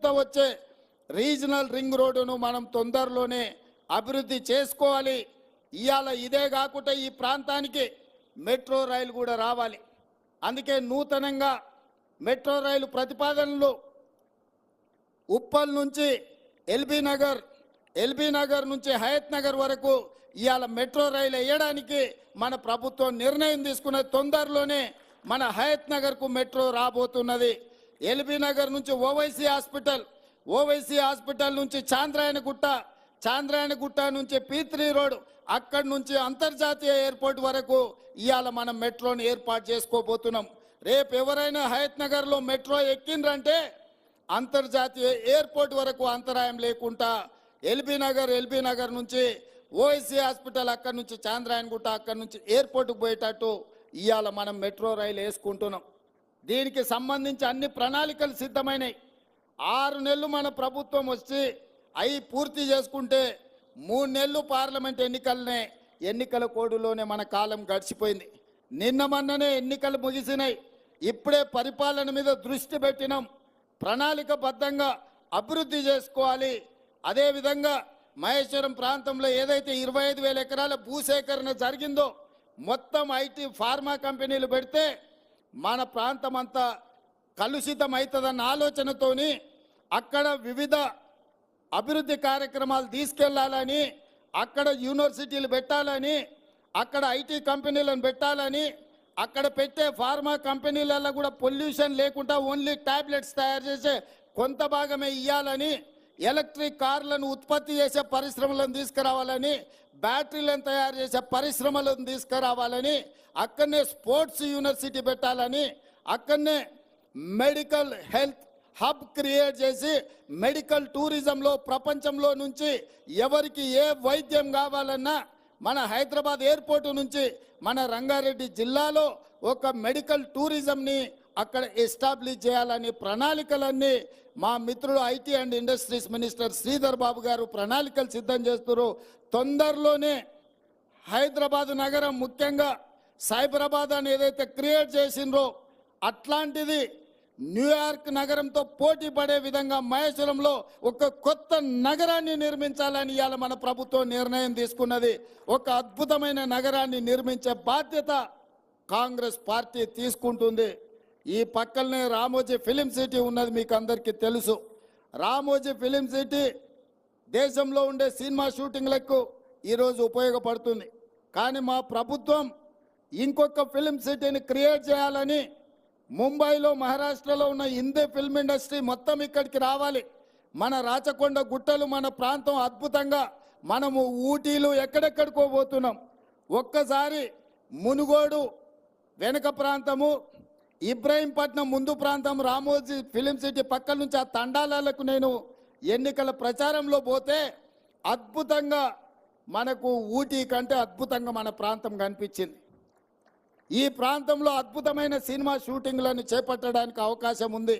పేరుతో వచ్చే regional ring రోడ్డును మనం తొందరలోనే అభివృద్ధి చేసుకోవాలి. ఇవాళ ఇదే కాకుండా ఈ ప్రాంతానికి మెట్రో రైలు కూడా రావాలి. అందుకే నూతనంగా మెట్రో రైలు ప్రతిపాదనలు ఉప్పల్ నుంచి ఎల్బీ నగర్ నుంచి హయత్ నగర్ వరకు ఇవాళ మెట్రో రైలు వేయడానికి మన ప్రభుత్వం నిర్ణయం తీసుకున్న తొందరలోనే మన హయత్ నగర్కు మెట్రో రాబోతున్నది. ఎల్బీ నగర్ నుంచి ఓవైసీ హాస్పిటల్ నుంచి చాంద్రాయణగుట్ట నుంచి P3 రోడ్, అక్కడి నుంచి అంతర్జాతీయ ఎయిర్పోర్ట్ వరకు ఇవాళ మనం మెట్రోని ఏర్పాటు చేసుకోబోతున్నాం. రేపు ఎవరైనా హయత్ నగర్లో మెట్రో ఎక్కిండ్రంటే అంతర్జాతీయ ఎయిర్పోర్ట్ వరకు అంతరాయం లేకుండా ఎల్బీ నగర్ నుంచి ఓవైసీ హాస్పిటల్, అక్కడి నుంచి చాంద్రాయణగుట్ట, అక్కడి నుంచి ఎయిర్పోర్ట్కి పోయేటట్టు ఇవాళ మనం మెట్రో రైలు వేసుకుంటున్నాం. దీనికి సంబంధించి అన్ని ప్రణాళికలు సిద్ధమైనవి. 6 నెలలు మన ప్రభుత్వం వచ్చి అవి పూర్తి చేసుకుంటే 3 నెలలు పార్లమెంట్ ఎన్నికల కోడులోనే మన కాలం గడిచిపోయింది. నిన్న మొన్ననే ఎన్నికలు ముగిసినాయి. ఇప్పుడే పరిపాలన మీద దృష్టి పెట్టినాం. ప్రణాళికబద్ధంగా అభివృద్ధి చేసుకోవాలి. అదేవిధంగా మహేశ్వరం ప్రాంతంలో ఏదైతే 25,000 ఎకరాల భూసేకరణ జరిగిందో మొత్తం ఐటీ ఫార్మా కంపెనీలు పెడితే మన ప్రాంతం అంతా కలుషితం అవుతుందన్న ఆలోచనతోని అక్కడ వివిధ అభివృద్ధి కార్యక్రమాలు తీసుకెళ్లాలని, అక్కడ యూనివర్సిటీలు పెట్టాలని, అక్కడ ఐటీ కంపెనీలను పెట్టాలని, అక్కడ పెట్టే ఫార్మా కంపెనీలలో కూడా పొల్యూషన్ లేకుండా ఓన్లీ టాబ్లెట్స్ తయారు చేసే కొంత భాగమే ఇవ్వాలని, ఎలక్ట్రిక్ కార్లను ఉత్పత్తి చేసే పరిశ్రమలను తీసుకురావాలని, బ్యాటరీలను తయారు చేసే పరిశ్రమలను తీసుకురావాలని, అక్కడనే స్పోర్ట్స్ యూనివర్సిటీ పెట్టాలని, అక్కడనే మెడికల్ హెల్త్ హబ్ క్రియేట్ చేసి మెడికల్ టూరిజంలో ప్రపంచంలో నుంచి ఎవరికి ఏ వైద్యం కావాలన్నా మన హైదరాబాద్ ఎయిర్పోర్టు నుంచి మన రంగారెడ్డి జిల్లాలో ఒక మెడికల్ టూరిజంని అక్కడ ఎస్టాబ్లిష్ చేయాలని ప్రణాళికలన్నీ మా మిత్రుడు IT and industries minister Sridhar Babu garu ప్రణాళికలు సిద్ధం చేస్తున్నారు. తొందరలోనే హైదరాబాద్ నగరం ముఖ్యంగా సైబరాబాద్ అని ఏదైతే క్రియేట్ చేసిండ్రో అట్లాంటిది న్యూయార్క్ నగరంతో పోటీ పడే విధంగా మహేశ్వరంలో ఒక కొత్త నగరాన్ని నిర్మించాలని ఇవాళ మన ప్రభుత్వం నిర్ణయం తీసుకున్నది. ఒక అద్భుతమైన నగరాన్ని నిర్మించే బాధ్యత కాంగ్రెస్ పార్టీ తీసుకుంటుంది. ఈ పక్కనే రామోజీ ఫిలిం సిటీ ఉన్నది, మీకు అందరికీ తెలుసు. రామోజీ ఫిలిం సిటీ దేశంలో ఉండే సినిమా షూటింగ్లకు ఈరోజు ఉపయోగపడుతుంది. కానీ మా ప్రభుత్వం ఇంకొక ఫిలిం సిటీని క్రియేట్ చేయాలని ముంబైలో మహారాష్ట్రలో ఉన్న హిందీ ఫిల్మ్ ఇండస్ట్రీ మొత్తం ఇక్కడికి రావాలి. మన రాచకొండ గుట్టలు మన ప్రాంతం అద్భుతంగా, మనము ఊటీలు ఎక్కడెక్కడికో పోతున్నాం. ఒక్కసారి మునుగోడు వెనుక ప్రాంతము, ఇబ్రాహీంపట్నం ముందు ప్రాంతం, రామోజీ ఫిలిం సిటీ పక్కల నుంచి ఆ తండాలకు నేను ఎన్నికల ప్రచారంలో పోతే అద్భుతంగా మనకు ఊటీ కంటే అద్భుతంగా మన ప్రాంతం కనిపించింది. ఈ ప్రాంతంలో అద్భుతమైన సినిమా షూటింగ్లను చేపట్టడానికి అవకాశం ఉంది.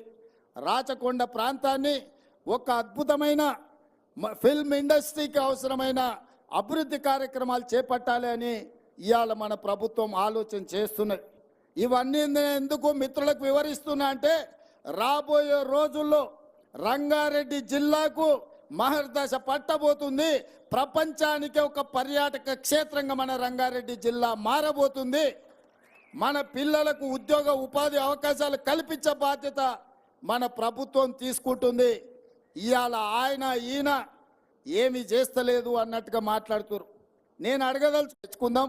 రాచకొండ ప్రాంతాన్ని ఒక అద్భుతమైన ఫిల్మ్ ఇండస్ట్రీకి అవసరమైన అభివృద్ధి కార్యక్రమాలు చేపట్టాలి అని ఇవాళ మన ప్రభుత్వం ఆలోచన చేస్తున్నది. ఇవన్నీ ఎందుకు మిత్రులకు వివరిస్తున్నా అంటే రాబోయే రోజుల్లో రంగారెడ్డి జిల్లాకు మహర్దశ పట్టబోతుంది. ప్రపంచానికి ఒక పర్యాటక క్షేత్రంగా మన రంగారెడ్డి జిల్లా మారబోతుంది. మన పిల్లలకు ఉద్యోగ ఉపాధి అవకాశాలు కల్పించే బాధ్యత మన ప్రభుత్వం తీసుకుంటుంది. ఇవాళ ఈయన ఏమీ చేస్తలేదు అన్నట్టుగా మాట్లాడుతున్నారు. నేను తెచ్చుకుందాం,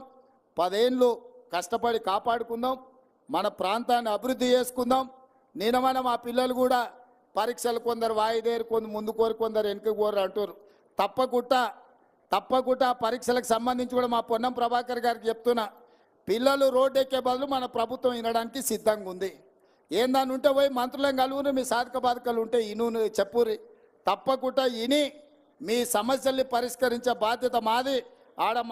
10 ఏళ్ళు కష్టపడి కాపాడుకుందాం, మన ప్రాంతాన్ని అభివృద్ధి చేసుకుందాం. మన మా పిల్లలు కూడా పరీక్షలు కొందరు వాయిదేరు, కొందరు ముందు కోరు, కొందరు వెనుక కోరు అంటారు. తప్పకుండా పరీక్షలకు సంబంధించి కూడా మా పొన్నం ప్రభాకర్ గారికి చెప్తున్నా, పిల్లలు రోడ్డు ఎక్కే బదులు మన ప్రభుత్వం వినడానికి సిద్ధంగా ఉంది. ఏందాన్ని ఉంటే పోయి మంత్రులను కలుగురు, మీ సాధక బాధకాలు ఉంటే ఇను చెప్పురి. తప్పకుండా ఇని మీ సమస్యల్ని పరిష్కరించే బాధ్యత మాది. ఆడ